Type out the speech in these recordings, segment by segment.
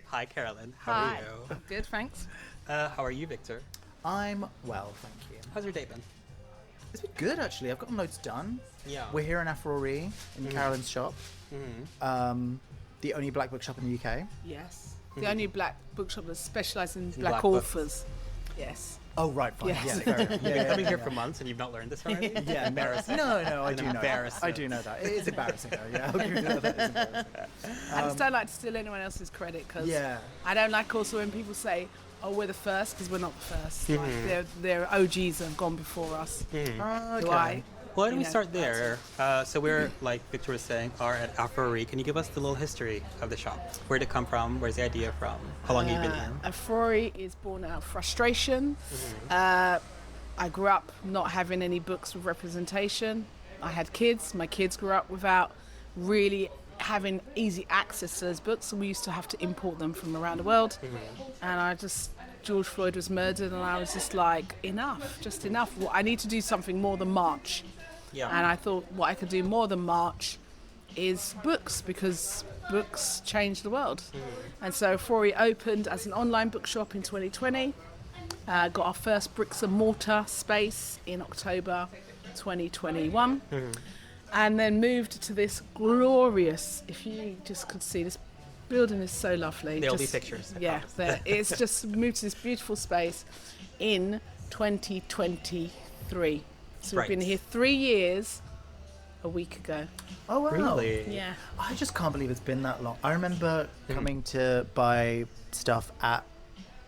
Hi, Carolyn. How Hi. are you? Good, thanks. How are you, Victor? I'm well, thank you. How's your day been? It's been good, actually. I've got loads done. Yeah. We're here in Afrori, in Carolynn's shop. The only black bookshop in the UK. Yes. The only black bookshop that specialises in Black black authors. Yes. Oh, right, fine. Yes. Yeah, fair enough. You've been coming here for months and you've not learned this already? Yeah, Embarrassing. No, I do know. Embarrassing. I do know that. It is embarrassing, though. Yeah, I'll give you that. That is embarrassing. I just don't like to steal anyone else's credit because Yeah. I don't like also when people say, oh, we're the first, because we're not the first. Like, they're OGs that have gone before us. Okay. Why? Why don't we start there? So we're, like Victor was saying, are at Afrori. Can you give us the little history of the shop? Where did it come from? Where's the idea from? How long have you been here? Afrori is born out of frustration. I grew up not having any books with representation. I had kids. My kids grew up without really having easy access to those books, and we used to have to import them from around the world. And George Floyd was murdered, and I was just like, enough, just enough. Well, I need to do something more than March. Yeah. And I thought what I could do more than March is books, because books change the world. And so Afrori opened as an online bookshop in 2020. Got our first bricks and mortar space in October 2021. And then moved to this glorious, if you just could see, this building is so lovely. There'll be pictures. I Yeah, promise. it's just moved to this beautiful space in 2023. So Right. we've been here 3 years a week ago. Oh, wow. Really? Yeah. I just can't believe it's been that long. I remember coming to buy stuff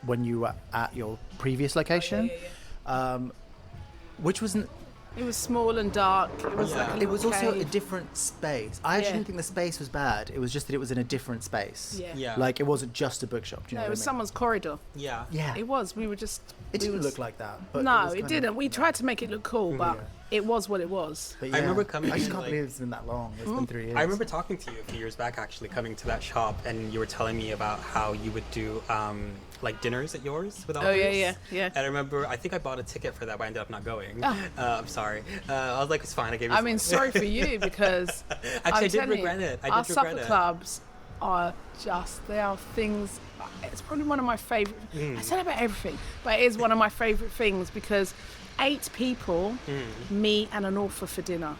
when you were at your previous location, which wasn't. It was small and dark. It was like a It little was also a cave. different space. I actually Yeah. didn't think the space was bad. It was just that it was in a different space. Yeah. Yeah. Like, it wasn't just a bookshop. Do you No, know it what was I mean? someone's corridor. Yeah. Yeah. It was. We were just. It we didn't was- look like that. But No, was it kind of- didn't. We tried to make it look cool, but Yeah. it was what it was. But I remember coming I just in, can't like- believe it's been that long. It's been 3 years. I remember talking to you a few years back, actually, coming to that shop, and you were telling me about how you would do like dinners at yours with authors. Oh, yeah. And I remember, I think I bought a ticket for that, but I ended up not going. Oh. I'm sorry. I was like, it's fine. I gave you. I mean, sorry for you, because Actually, I did telling you, regret it. our supper clubs are they are things. It's probably one of my favourite. I said about everything, but it is one of my favourite things because 8 people, me and an author for dinner.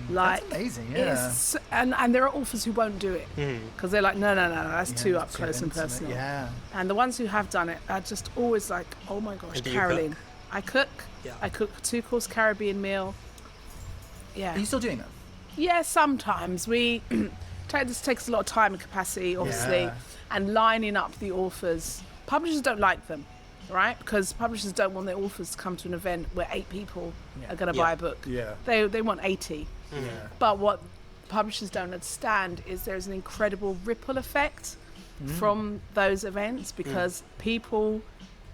Like, That's amazing, yeah. and there are authors who won't do it because they're like, no, that's Yeah, too up it's close and intimate, personal. Yeah. And the ones who have done it are just always like, oh my gosh, And do you Carolyn. cook? I cook. Yeah. I cook a 2-course Caribbean meal. Yeah. Are you still doing that? Yeah, sometimes we this takes a lot of time and capacity, obviously, Yeah. and lining up the authors. Publishers don't like them, right? Because publishers don't want their authors to come to an event where 8 people are going to Yeah. buy a book. Yeah. They want 80. Yeah. But what publishers don't understand is there's an incredible ripple effect from those events because people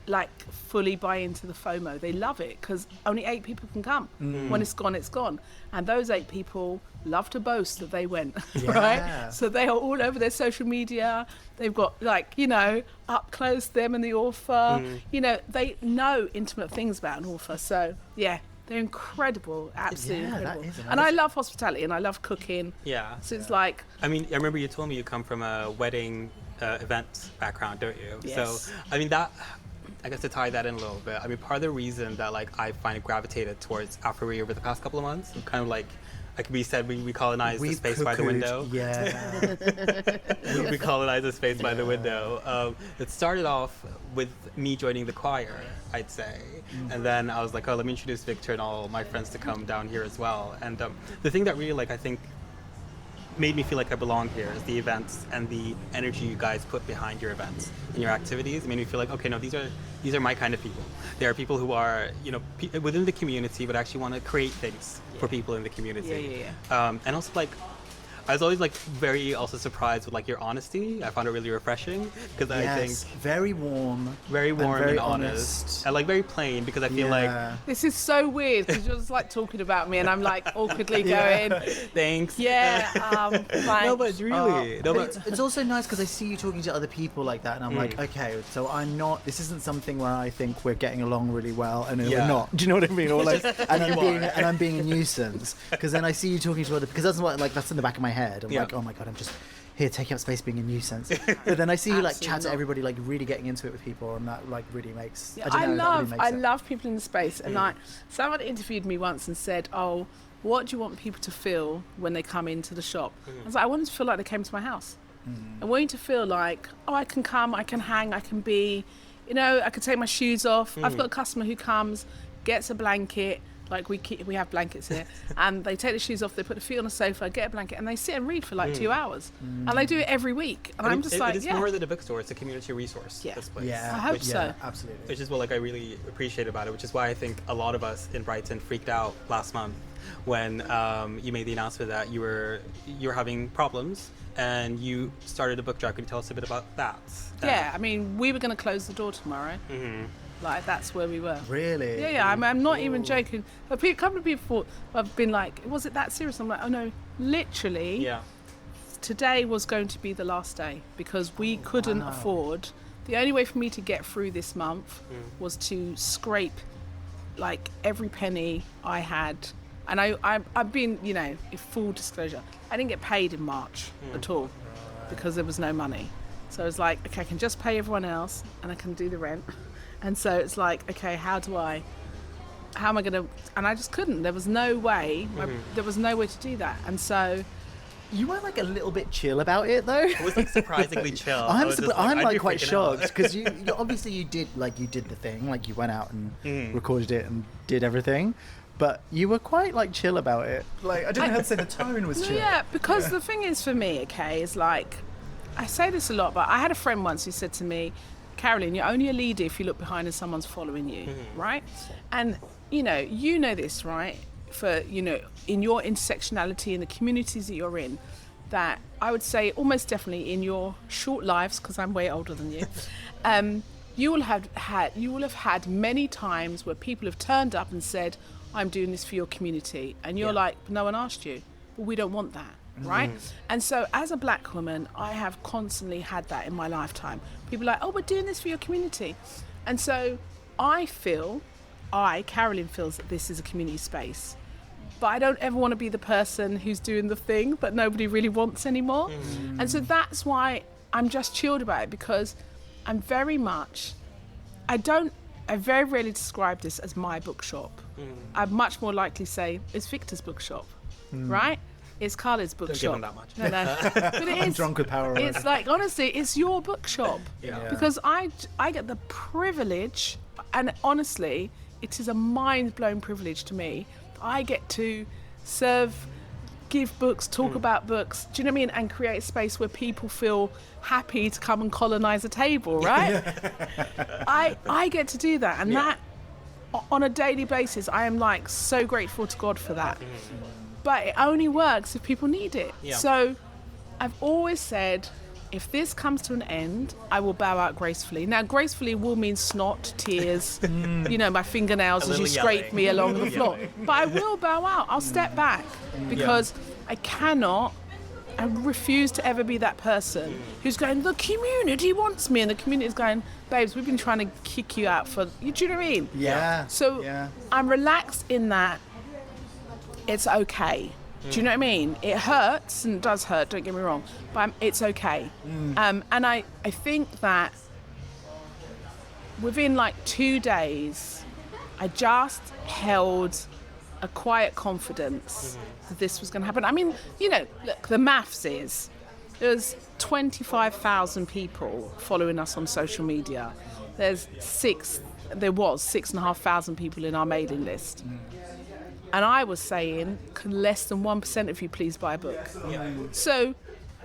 like fully buy into the FOMO. They love it because only 8 people can come. When it's gone, it's gone. And those 8 people love to boast that they went, Yeah. right? So they are all over their social media. They've got up close them and the author. They know intimate things about an author. So yeah, they're incredible, absolutely Yeah, that incredible. is And I love hospitality and I love cooking. Yeah. So it's like, I mean, I remember you told me you come from a wedding event background, don't you? Yes. So, I mean, I guess to tie that in a little bit, I mean, part of the reason that I find gravitated towards Afrori over the past couple of months, and kind of like we said, we colonized the space by the window. Yeah. We colonized the space by the window. It started off with me joining the choir, I'd say. And then I was like, oh, let me introduce Victor and all my friends to come down here as well. And the thing that really, I think, made me feel like I belong here is the events and the energy you guys put behind your events and your activities. It made me feel like, okay, no, these are my kind of people. They are people who are, within the community, but actually want to create things for people in the community. Yeah. And also, I was always very also surprised with your honesty. I found it really refreshing because I think very warm. very warm very and honest. honest. And very plain because I feel like this is so weird because you're just talking about me and I'm awkwardly going, thanks. yeah, thanks. No, but it's really It's also nice because I see you talking to other people like that, and I'm like, okay, so I'm not. This isn't something where I think we're getting along really well, and we're not. Do you know what I mean? Or and I'm being a nuisance because then I see you talking to other because that's what that's in the back of my head. I'm like, oh my god, I'm just here taking up space being a nuisance. But then I see you like Absolutely chat to not. everybody, like really getting into it with people, and that like really makes. Yeah, I don't know, that really makes I it. love people in the space, and someone interviewed me once and said, "Oh, what do you want people to feel when they come into the shop?" I was like, "I want them to feel like they came to my house. I want you to feel like, oh, I can come, I can hang, I can be, you know, I can take my shoes off. I've got a customer who comes, gets a blanket." Like we have blankets here, and they take the shoes off, they put the feet on the sofa, get a blanket, and they sit and read for like 2 hours, and they do it every week. And I'm just like, it's more than a bookstore; it's a community resource. Yeah. This place. Yeah, I hope yeah, so. absolutely. Which is what like I really appreciate about it, which is why I think a lot of us in Brighton freaked out last month when you made the announcement that you were having problems and you started a book drive. Can you tell us a bit about that? Yeah, I mean, we were going to close the door tomorrow. Like, that's where we were. Really? Yeah, I'm not even joking. But a couple of people have been like, was it that serious? I'm like, oh no, literally, Yeah. today was going to be the last day because we couldn't afford. The only way for me to get through this month was to scrape like every penny I had. And I've been, you know, in full disclosure, I didn't get paid in March at all because there was no money. So I was like, okay, I can just pay everyone else and I can do the rent. And so it's like, okay, how am I going to, and I just couldn't. There was no way, there was no way to do that. And so. You were like a little bit chill about it though. It was like surprisingly chill. I'm I'd like be quite freaking shocked out. because you obviously you did the thing, like you went out and recorded it and did everything, but you were quite like chill about it. Like I don't know how to say the tone was chill. Yeah, because the thing is for me, okay, is like, I say this a lot, but I had a friend once who said to me, Carolyn, you're only a leader if you look behind and someone's following you, right? And, you know this, right? For, you know, in your intersectionality in the communities that you're in, that I would say almost definitely in your short lives, because I'm way older than you, you will have had many times where people have turned up and said, I'm doing this for your community. And you're like, no one asked you. Well, we don't want that. Right? And so as a black woman, I have constantly had that in my lifetime. People are like, oh, we're doing this for your community. And so Carolyn feels that this is a community space. But I don't ever want to be the person who's doing the thing that nobody really wants anymore. And so that's why I'm just chilled about it, because I'm very much, I very rarely describe this as my bookshop. I'd much more likely say it's Victor's bookshop, right? It's Khalid's bookshop. Don't give him that much. No. But it I'm is. drunk with power. It's like, honestly, it's your bookshop. Yeah. Because I get the privilege, and honestly, it is a mind-blowing privilege to me. I get to give books, talk about books, do you know what I mean? And create a space where people feel happy to come and colonise a table, right? I get to do that, and that, on a daily basis, I am like so grateful to God for that. But it only works if people need it. Yeah. So I've always said, if this comes to an end, I will bow out gracefully. Now, gracefully will mean snot, tears, you know, my fingernails as you little scrape yelling. me along the floor. But I will bow out. I'll step back because I refuse to ever be that person who's going, the community wants me. And the community is going, babes, we've been trying to kick you out for, do you know what I mean? Yeah. So I'm relaxed in that. It's okay. Do you know what I mean? It hurts, and it does hurt, don't get me wrong, but it's okay. And I think that within like 2 days, I just held a quiet confidence that this was going to happen. I mean, you know, look, the maths is, there's 25,000 people following us on social media. There was 6,500 people in our mailing list. And I was saying, can less than 1% of you please buy a book? So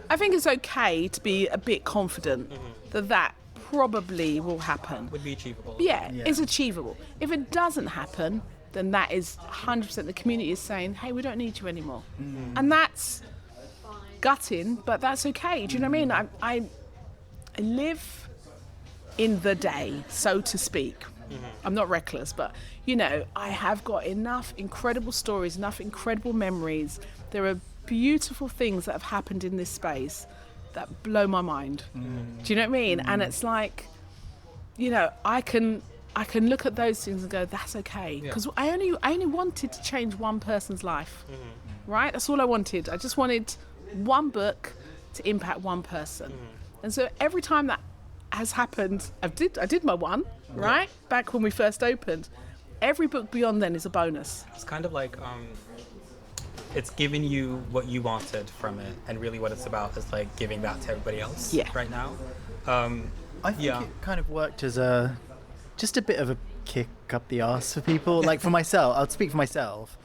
I think it's okay to be a bit confident that probably will happen. Would be achievable. Yeah, it's achievable. If it doesn't happen, then that is 100% the community is saying, hey, we don't need you anymore. And that's gutting, but that's okay. Do you know what I mean? I live in the day, so to speak. I'm not reckless, but, you know, I have got enough incredible stories, enough incredible memories. There are beautiful things that have happened in this space that blow my mind. Do you know what I mean? And it's like, you know, I can look at those things and go, that's okay. Because I only wanted to change one person's life, right? That's all I wanted. I just wanted one book to impact one person. And so every time that has happened, I did my one, right? Back when we first opened. Every book beyond then is a bonus. It's kind of like it's giving you what you wanted from it, and really what it's about is like giving that to everybody else right now. I think it kind of worked as just a bit of a kick up the arse for people. Like for myself, I'll speak for myself.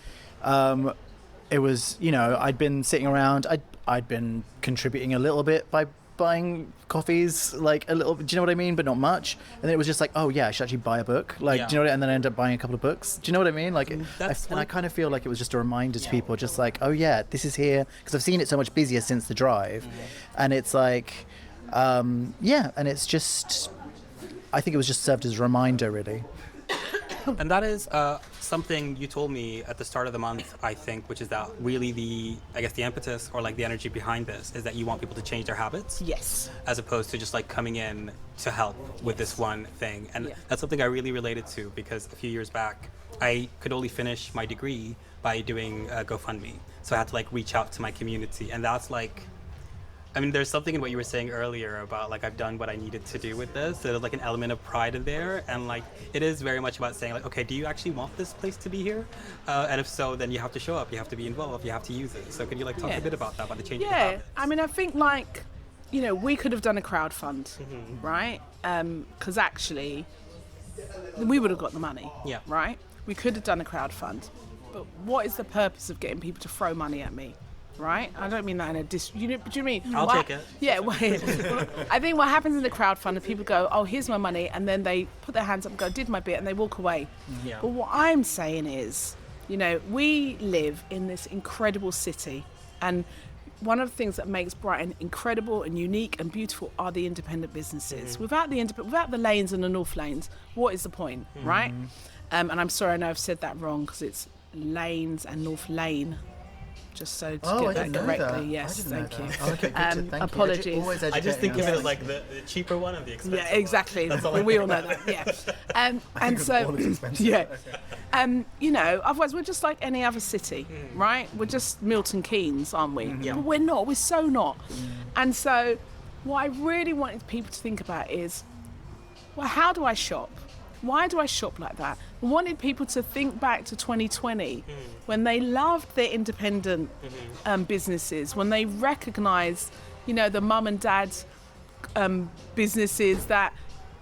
It was, I'd been sitting around, I'd been contributing a little bit by buying coffees, like a little, do you know what I mean? But not much. And then it was just like, oh yeah, I should actually buy a book. Like, do you know what I mean? And then I ended up buying a couple of books. Do you know what I mean? Like, I kind of feel like it was just a reminder to people, just like, oh yeah, this is here. Because I've seen it so much busier since the drive. And it's like, and it's just, I think it was just served as a reminder, really. And that is something you told me at the start of the month, I think, which is that really the impetus or like the energy behind this is that you want people to change their habits. Yes. As opposed to just like coming in to help with this one thing. And that's something I really related to, because a few years back, I could only finish my degree by doing GoFundMe. So I had to like reach out to my community. And that's like, I mean, there's something in what you were saying earlier about like I've done what I needed to do with this. There's like an element of pride in there, and like it is very much about saying like, okay, do you actually want this place to be here? And if so, then you have to show up, you have to be involved, you have to use it. So could you like talk a bit about that, about the change of habits? I mean, I think like, we could have done a crowdfund, right? Because actually, we would have got the money, right? We could have done a crowdfund, but what is the purpose of getting people to throw money at me? Right? I don't mean that in a do you mean? I'll take it. Yeah, I think what happens in the crowdfunding, people go, oh, here's my money, and then they put their hands up and go, did my bit, and they walk away. Yeah. But what I'm saying is, we live in this incredible city, and one of the things that makes Brighton incredible and unique and beautiful are the independent businesses. Without the lanes and the North Lanes, what is the point, right? And I'm sorry, I know I've said that wrong, because it's lanes and North Lane. Just so to get that correctly, yes, thank you. Oh, okay, thank apologies. You. I just think of it as like the cheaper one and the expensive one. Yeah, exactly. We all know that. Yeah, and so otherwise we're just like any other city, right? We're just Milton Keynes, aren't we? Yeah. But we're not. We're so not. And so, what I really wanted people to think about is, well, how do I shop? Why do I shop like that? I wanted people to think back to 2020 when they loved their independent businesses, when they recognised, the mum and dad businesses that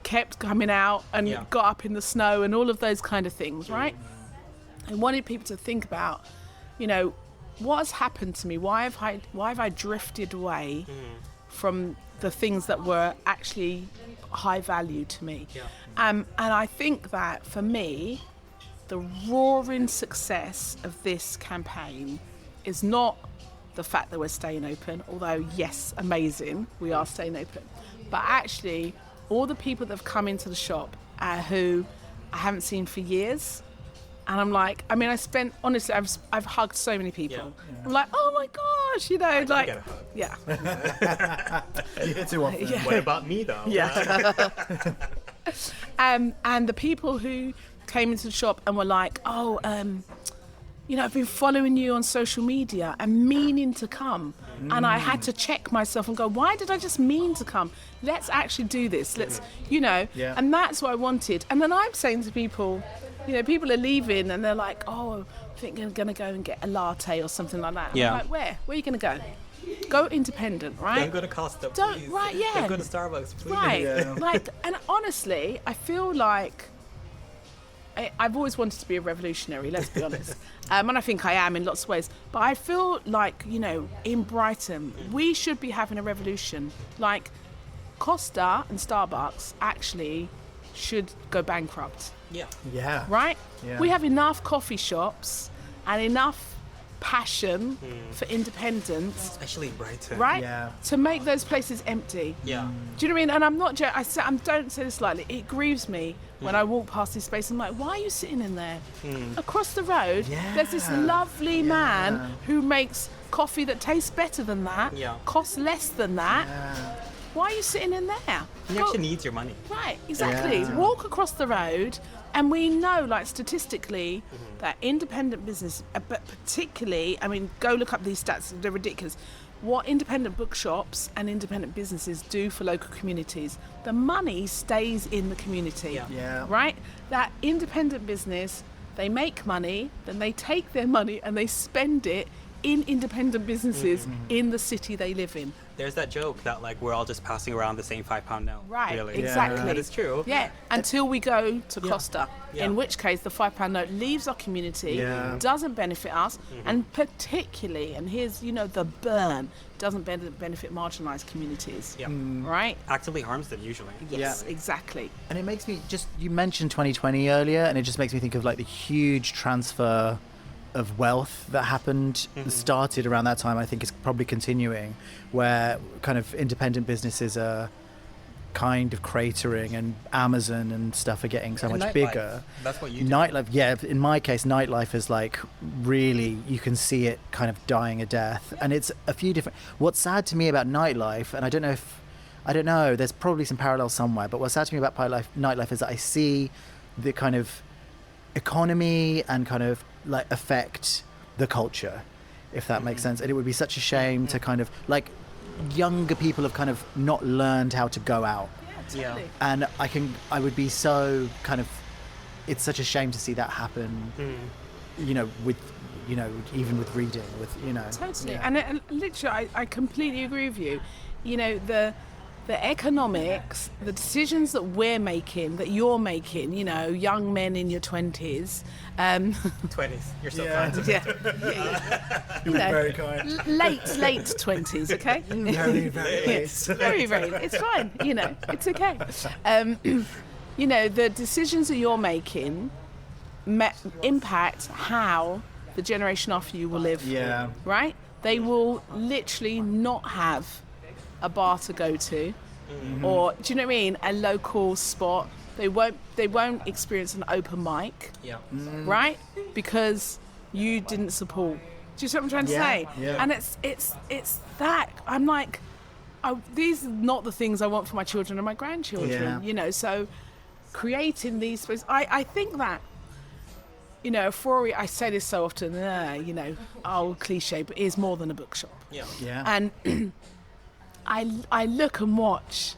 kept coming out and got up in the snow and all of those kind of things, right? I wanted people to think about, what has happened to me? Why have I drifted away from the things that were actually high value to me? And I think that for me, the roaring success of this campaign is not the fact that we're staying open, although yes, amazing, we are staying open, but actually all the people that have come into the shop who I haven't seen for years. And I'm like, honestly, I've hugged so many people. Yeah. I'm like, oh my gosh, like, yeah. You get too often. Yeah. What about me though? Yeah. And the people who came into the shop and were like, oh, I've been following you on social media and meaning to come. And I had to check myself and go, why did I just mean to come? Let's actually do this. Let's, and that's what I wanted. And then I'm saying to people, people are leaving and they're like, oh, I think I'm going to go and get a latte or something like that. Yeah. I'm like, where? Where are you going to go? Go independent, right? Don't go to Costa, please. Right, yeah. Don't go to Starbucks, please. Right, yeah. And honestly, I feel like I've always wanted to be a revolutionary, let's be honest. And I think I am in lots of ways. But I feel like, in Brighton, we should be having a revolution. Like, Costa and Starbucks actually should go bankrupt. Yeah. Right? Yeah. We have enough coffee shops and enough passion for independence, especially in Brighton, right? Yeah. To make those places empty. Yeah. Do you know what I mean? And I'm not. I don't say this lightly. It grieves me when I walk past this space. I'm like, why are you sitting in there? Across the road, there's this lovely man who makes coffee that tastes better than that, costs less than that. Yeah. Why are you sitting in there? He actually needs your money. Right, exactly. Yeah. Walk across the road, and we know, like, statistically, that independent business, but particularly, go look up these stats, they're ridiculous, what independent bookshops and independent businesses do for local communities. The money stays in the community, right? That independent business, they make money, then they take their money and they spend it in independent businesses in the city they live in. There's that joke that like we're all just passing around the same £5 note. Right, really. exactly. That is true. Yeah, until we go to Costa, in which case the £5 note leaves our community, doesn't benefit us, and particularly, and here's, the burn, doesn't benefit marginalised communities, right? Actively harms them usually. Yes, exactly. And it makes me you mentioned 2020 earlier, and it just makes me think of like the huge transfer of wealth that happened, started around that time. I think is probably continuing, where kind of independent businesses are kind of cratering, and Amazon and stuff are getting so much nightlife. bigger. That's what you do. Nightlife, yeah. In my case, nightlife is like really, you can see it kind of dying a death, and it's a few different. What's sad to me about nightlife, and I don't know, there's probably some parallels somewhere, but what's sad to me about nightlife is that I see the kind of economy and kind of like affect the culture, if that makes sense. And it would be such a shame to kind of like younger people have kind of not learned how to go out. Yeah, totally. And I would be so kind of, it's such a shame to see that happen, with, even with reading, with, Totally. Yeah. And literally, I completely agree with you. The economics, the decisions that we're making, that you're making, young men in your 20s. 20s. You're so kind to me. You're very kind. Late 20s, okay? Very, very Yes, very, very. It's fine, it's okay. The decisions that you're making impact how the generation after you will live. Yeah. Right? They will literally not have a bar to go to, or do you know what I mean? A local spot. They won't experience an open mic, right? Because you didn't support. Do you see what I'm trying to say? Yeah. And it's that I'm like, these are not the things I want for my children and my grandchildren. Yeah. So creating these spaces, I think that. Afrori, I say this so often, old cliche, but it is more than a bookshop. Yeah. And I look and watch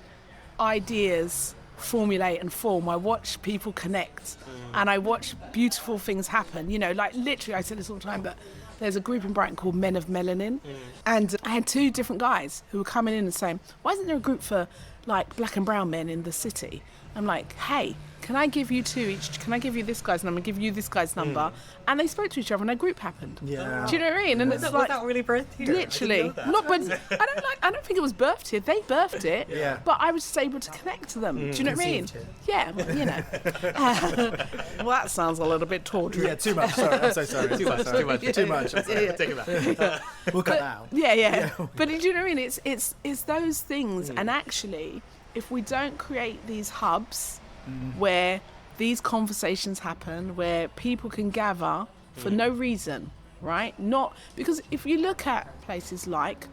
ideas formulate and form. I watch people connect, and I watch beautiful things happen. Like literally, I say this all the time, but there's a group in Brighton called Men of Melanin, and I had two different guys who were coming in and saying, "Why isn't there a group for like black and brown men in the city?" I'm like, "Hey, can I give you two each? Can I give you this guy's number? Give you this guy's number?" And they spoke to each other, and a group happened. Yeah. Do you know what I mean? And it's Was like that really birthed here? literally, not. But I don't think it was birthed here. They birthed it. Yeah. But I was just able to connect to them. Do you know what I mean? Conceived it. Yeah. Well, that sounds a little bit tawdry. Yeah, too much. Sorry, I'm so sorry. Too much. Too much. Yeah. Take it back. We'll cut that out. Yeah. But do you know what I mean? It's those things, and actually, if we don't create these hubs where these conversations happen, where people can gather for no reason, right? Not because if you look at places like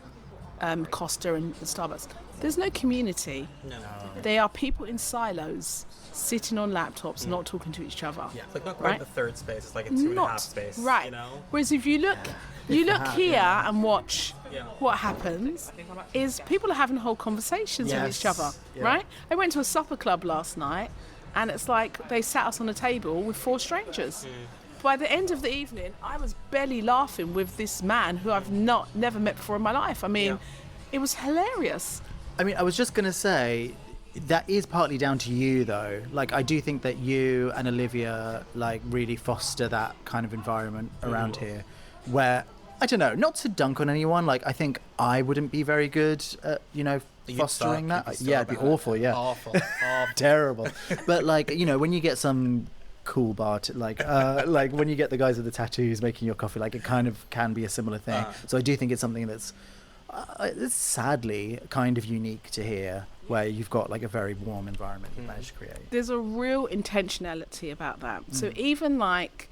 Costa and Starbucks, there's no community. No. They are people in silos, sitting on laptops, not talking to each other. It's like not quite Right? the third space. It's like a 2.5 space. Right. Whereas if you look, here and watch what happens is people are having whole conversations with each other, right? I went to a supper club last night, and it's like they sat us on a table with 4 strangers. By the end of the evening, I was belly laughing with this man who I've never met before in my life. I mean, it was hilarious. I mean, I was just going to say, that is partly down to you, though. Like, I do think that you and Olivia, like, really foster that kind of environment around here, where, I don't know, not to dunk on anyone, like, I think I wouldn't be very good at, fostering that. Yeah, it'd be awful, Awful. Terrible. But, like, when you get some cool bar like when you get the guys with the tattoos making your coffee, like, it kind of can be a similar thing. So I do think it's something that's it's sadly kind of unique to here, where you've got like a very warm environment you managed to create. There's a real intentionality about that. So even like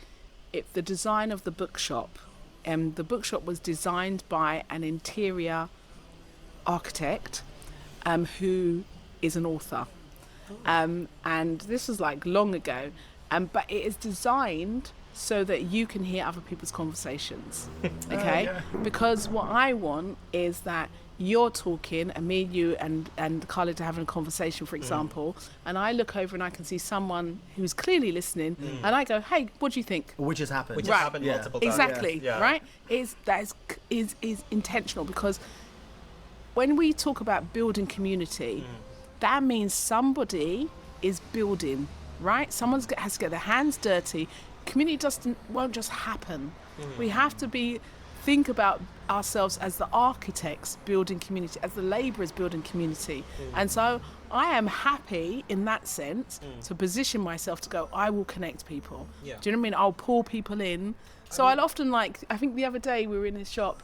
the design of the bookshop, the bookshop was designed by an interior architect who is an author. And this was like long ago. But it is designed so that you can hear other people's conversations. Okay? Because what I want is that you're talking, and me, you, and Khalid are having a conversation, for example, and I look over and I can see someone who's clearly listening, and I go, "Hey, what do you think?" Which has happened. Which has happened multiple times. Exactly. Yeah. Right? That is intentional, because when we talk about building community, that means somebody is building, right? Someone has to get their hands dirty. Community won't just happen. We have to think about ourselves as the architects building community, as the labourers building community. And so I am happy in that sense to position myself to go, I will connect people. Yeah. Do you know what I mean? I'll pull people in. So I'll often, like, I think the other day we were in his shop,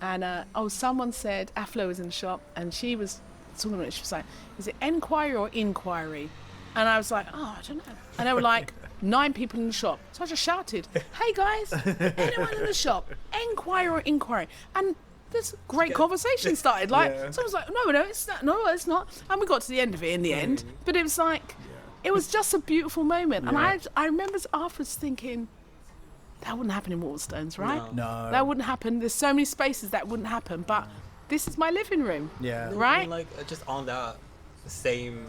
and someone said, Aflo was in the shop, and she was talking about it. She was like, is it enquiry or inquiry? And I was like, I don't know. And there were like 9 people in the shop. So I just shouted, hey guys, anyone in the shop, enquiry or inquiry? And this great conversation started. Someone's like, no, it's not. No, it's not. And we got to the end of it in the end. But it was like, it was just a beautiful moment. And I remember afterwards thinking, that wouldn't happen in Waterstones, right? No. That wouldn't happen. There's so many spaces that wouldn't happen. But this is my living room. Yeah. Right? I mean, like, just on that same,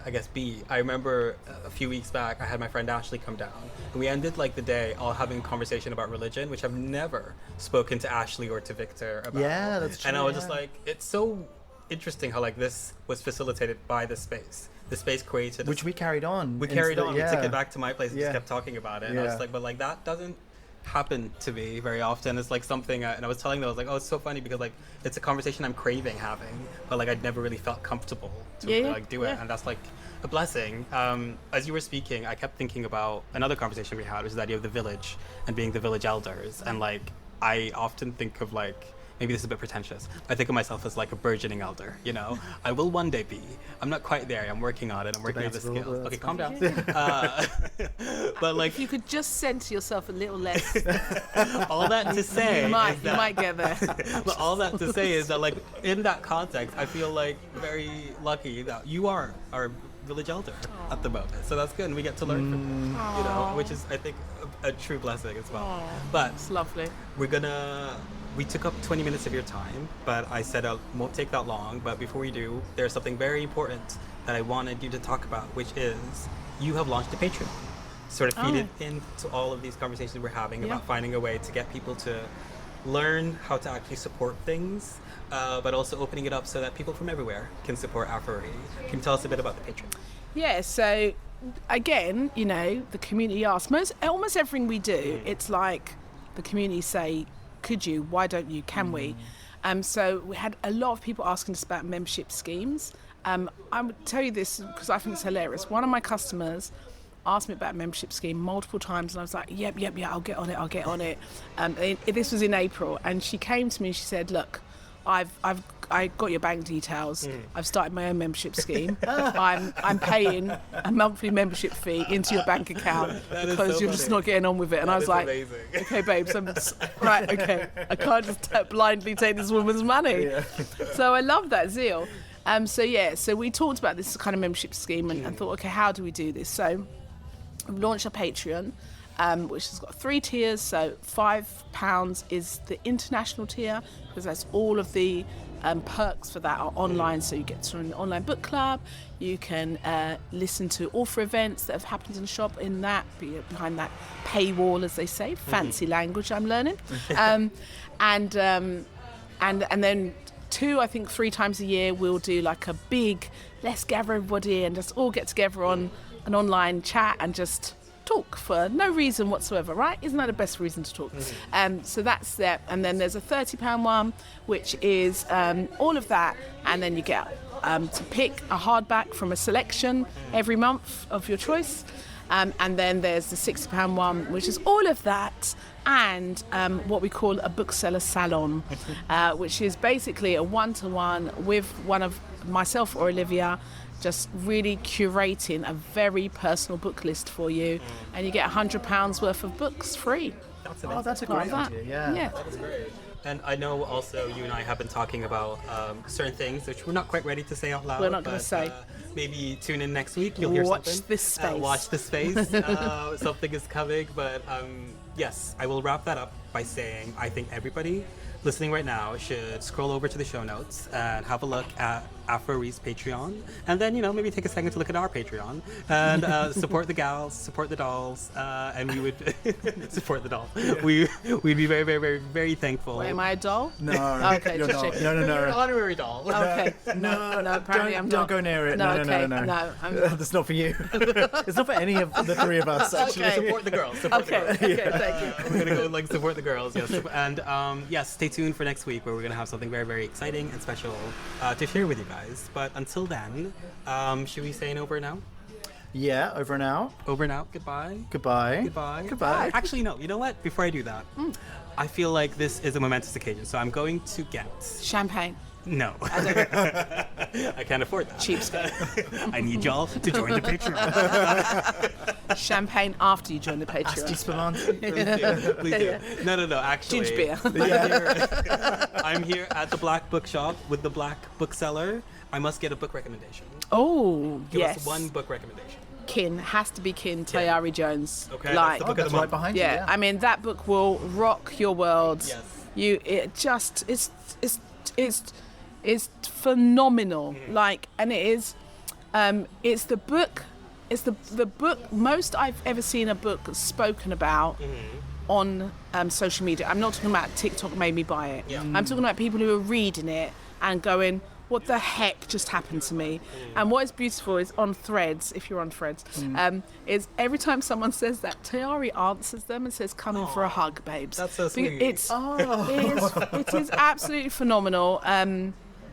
I guess, beat, I remember a few weeks back, I had my friend Ashley come down, and we ended like the day all having a conversation about religion, which I've never spoken to Ashley or to Victor about. Yeah, that's true. And I was just like, it's so interesting how like this was facilitated by this space. The space created, which we carried on. We took it back to my place and just kept talking about it. And I was Yeah. like, but like that doesn't happen to me very often. It's like something, and I was telling them, I was like, oh, it's so funny because like it's a conversation I'm craving having, but like I'd never really felt comfortable to do it, and that's like a blessing. As you were speaking, I kept thinking about another conversation we had, which is the idea of the village and being the village elders, and like I often think of like, maybe this is a bit pretentious, I think of myself as like a burgeoning elder, you know? I will one day be. I'm not quite there. I'm working on it. I'm working on the skills. Okay, calm down. But like, if you could just center yourself a little less, all that to say, you might get there. but all that to say is that like in that context, I feel like very lucky that you are our village elder at the moment. So that's good, and we get to learn from you, you know, which is I think a true blessing as well. But it's lovely. We took up 20 minutes of your time, but I said it won't take that long. But before we do, there's something very important that I wanted you to talk about, which is you have launched a Patreon. Sort of feed it into all of these conversations we're having about finding a way to get people to learn how to actually support things, but also opening it up so that people from everywhere can support Afrori. Can you tell us a bit about the Patreon? Yeah, so again, you know, the community asks. Almost everything we do, it's like the community say, could you, why don't you, can we? So we had a lot of people asking us about membership schemes. I would tell you this because I think it's hilarious. One of my customers asked me about a membership scheme multiple times, and I was like, yep, I'll get on it. This was in April, and she came to me and she said, look, I got your bank details. I've started my own membership scheme. I'm paying a monthly membership fee into your bank account because you're just not getting on with it. And I was like, amazing. okay, babes, right, okay. I can't just blindly take this woman's money. Yeah. So I love that zeal. So we talked about this kind of membership scheme and thought, okay, how do we do this? So we launched a Patreon, which has got 3 tiers. So £5 is the international tier, because that's all of the perks for that are online. So you get to an online book club, you can listen to author events that have happened in the shop in that, behind that paywall, as they say, fancy language I'm learning. And then 2, I think 3 times a year, we'll do like a big, let's gather everybody and just all get together on an online chat and just talk for no reason whatsoever, right? Isn't that the best reason to talk? So that's that. And then there's a £30 one, which is all of that. And then you get to pick a hardback from a selection every month of your choice. And then there's the £60 one, which is all of that and what we call a bookseller salon, which is basically a one-to-one with one of myself or Olivia, just really curating a very personal book list for you, and you get £100 worth of books free. That's a great idea. Yeah. That is great. And I know also you and I have been talking about certain things which we're not quite ready to say out loud. We're not going to say. Maybe tune in next week. You'll hear Watch something. this space. Watch this space. Something is coming. But yes, I will wrap that up by saying I think everybody listening right now should scroll over to the show notes and have a look at Afrori's Patreon, and then maybe take a second to look at our Patreon and support the gals, support the dolls, and we would support the doll. We'd be very, very, very, very thankful. Wait, am I a doll? No. Okay, you're just not. checking. No. You're an honorary doll. Okay. No, apparently I'm not. Don't go near it. No. No, I'm not. That's not for you. It's not for any of the three of us, actually. Okay. Support the girls. Support the girls. Okay, thank you. We're gonna go support the girls, yes. And yes, stay tuned for next week where we're gonna have something very, very exciting and special to share with you guys. But until then, should we say an over and out? Yeah, over and out. Over and out. Goodbye. Goodbye. Goodbye. Goodbye. Actually, no. You know what? Before I do that, I feel like this is a momentous occasion, so I'm going to get Champagne. No. I can't afford that. Cheapskate. I need y'all to join the Patreon. Champagne after you join the Asti Patreon. Spumante. Please do. No. Actually, Ginger beer. I'm here at the Black Bookshop with the Black Bookseller. I must get a book recommendation. Oh, Give yes. us one book recommendation. Kin has to be Kin. Tayari Jones. Okay, Like, that's the book of That's the right month. behind you. yeah, I mean that book will rock your world. Yes. It's phenomenal. Like, and it is, it's the book most I've ever seen a book spoken about on social media. I'm not talking about TikTok made me buy it. Yeah. I'm talking about people who are reading it and going, what the heck just happened to me? And what is beautiful is on Threads, if you're on Threads, is every time someone says that, Tayari answers them and says, come in for a hug, babes. That's so sweet. It is absolutely phenomenal.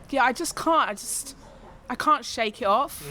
Yeah, I can't shake it off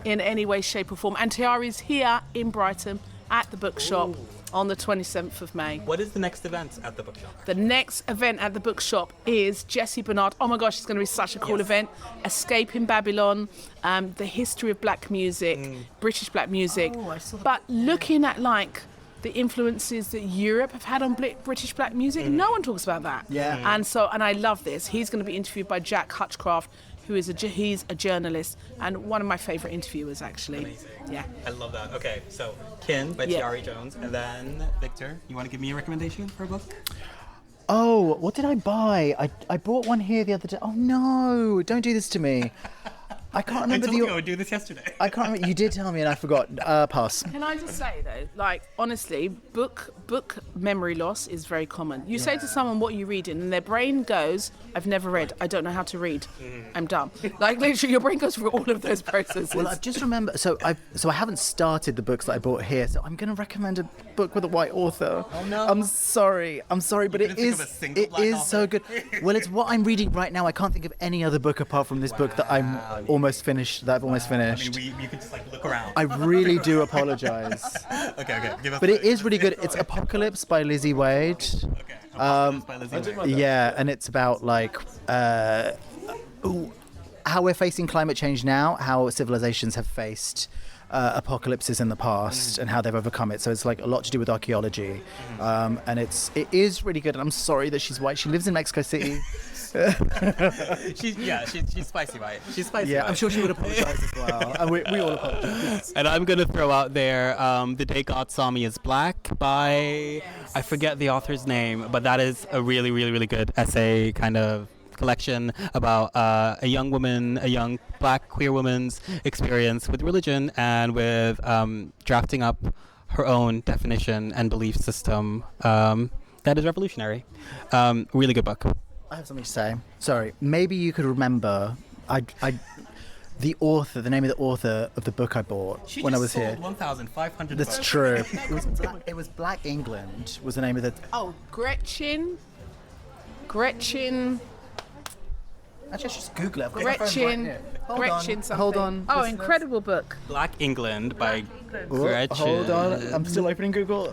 in any way, shape or form. And Tayari's here in Brighton at the Bookshop on the 27th of May. What is the next event at the Bookshop? The next event at the Bookshop is Jessie Bernard. Oh my gosh, it's going to be such a cool event. Escaping Babylon, the history of black music, British black music. Oh, I saw the- But looking at like the influences that Europe have had on British black music, no one talks about that. Yeah. And I love this. He's going to be interviewed by Jack Hutchcraft, who is he's a journalist and one of my favourite interviewers, actually. Amazing. Yeah. I love that. Okay, so Kin by Tayari Jones, and then Victor, you want to give me a recommendation for a book? Oh, what did I buy? I bought one here the other day. Oh no! Don't do this to me. I can't remember I told you I would do this yesterday. I can't remember. You did tell me, and I forgot. Pass. Can I just say though, like honestly, book memory loss is very common. You say to someone what you reading, and their brain goes, "I've never read. I don't know how to read. I'm dumb." Like literally, your brain goes through all of those processes. Well, I've just remembered. So I haven't started the books that I bought here. So I'm going to recommend a book with a white author. Oh no! I'm sorry, but it couldn't think of a single black author? so good. Well, it's what I'm reading right now. I can't think of any other book apart from this book that I'm almost finished. That I've almost finished. I mean, you could just like look around. I really do apologize. Okay. Give us But it is really good. It's Apocalypse by Lizzie Wade. Okay. Apocalypse by Lizzie Wade. Yeah, and it's about like how we're facing climate change now, how civilizations have faced apocalypses in the past, and how they've overcome it. So it's like a lot to do with archaeology, and it is really good. And I'm sorry that she's white. She lives in Mexico City. She's spicy by it. She's spicy. Yeah, by I'm it. sure she would apologize as well. And we all apologize. And I'm gonna throw out there, "The Day God Saw Me Is Black" by I forget the author's name, but that is a really, really, really good essay kind of collection about a young black queer woman's experience with religion and with drafting up her own definition and belief system that is revolutionary. Really good book. I have something to say. Sorry, maybe you could remember. The name of the author of the book I bought when I was here. 1,500. That's true. It was Black England was the name of the. Oh, Gretchen. Actually, just Google it. I've got my phone right Gretchen. here. Gretchen something. Hold on. Oh, Listeners. incredible book. Black England by Oh, Gretchen. hold on. I'm still opening Google.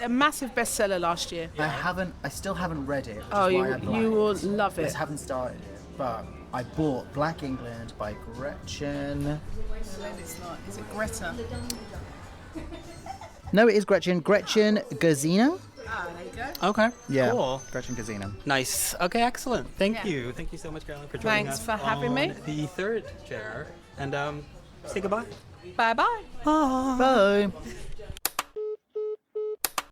A massive bestseller last year. I still haven't read it. Which Oh, is why I you will blanked. love I it. just haven't started it. But I bought Black England by Gretchen. It's not. Is it Greta? No, it is Gretchen. Gretchen Gerzina. Ah, there you go. Okay. Yeah. Cool. Gretchen Gerzina. Nice. Okay, excellent. Thank Yeah. you. Thank you so much, Carolyn, for joining Thanks us for having me. on the third chair. And say goodbye. Bye-bye. Bye.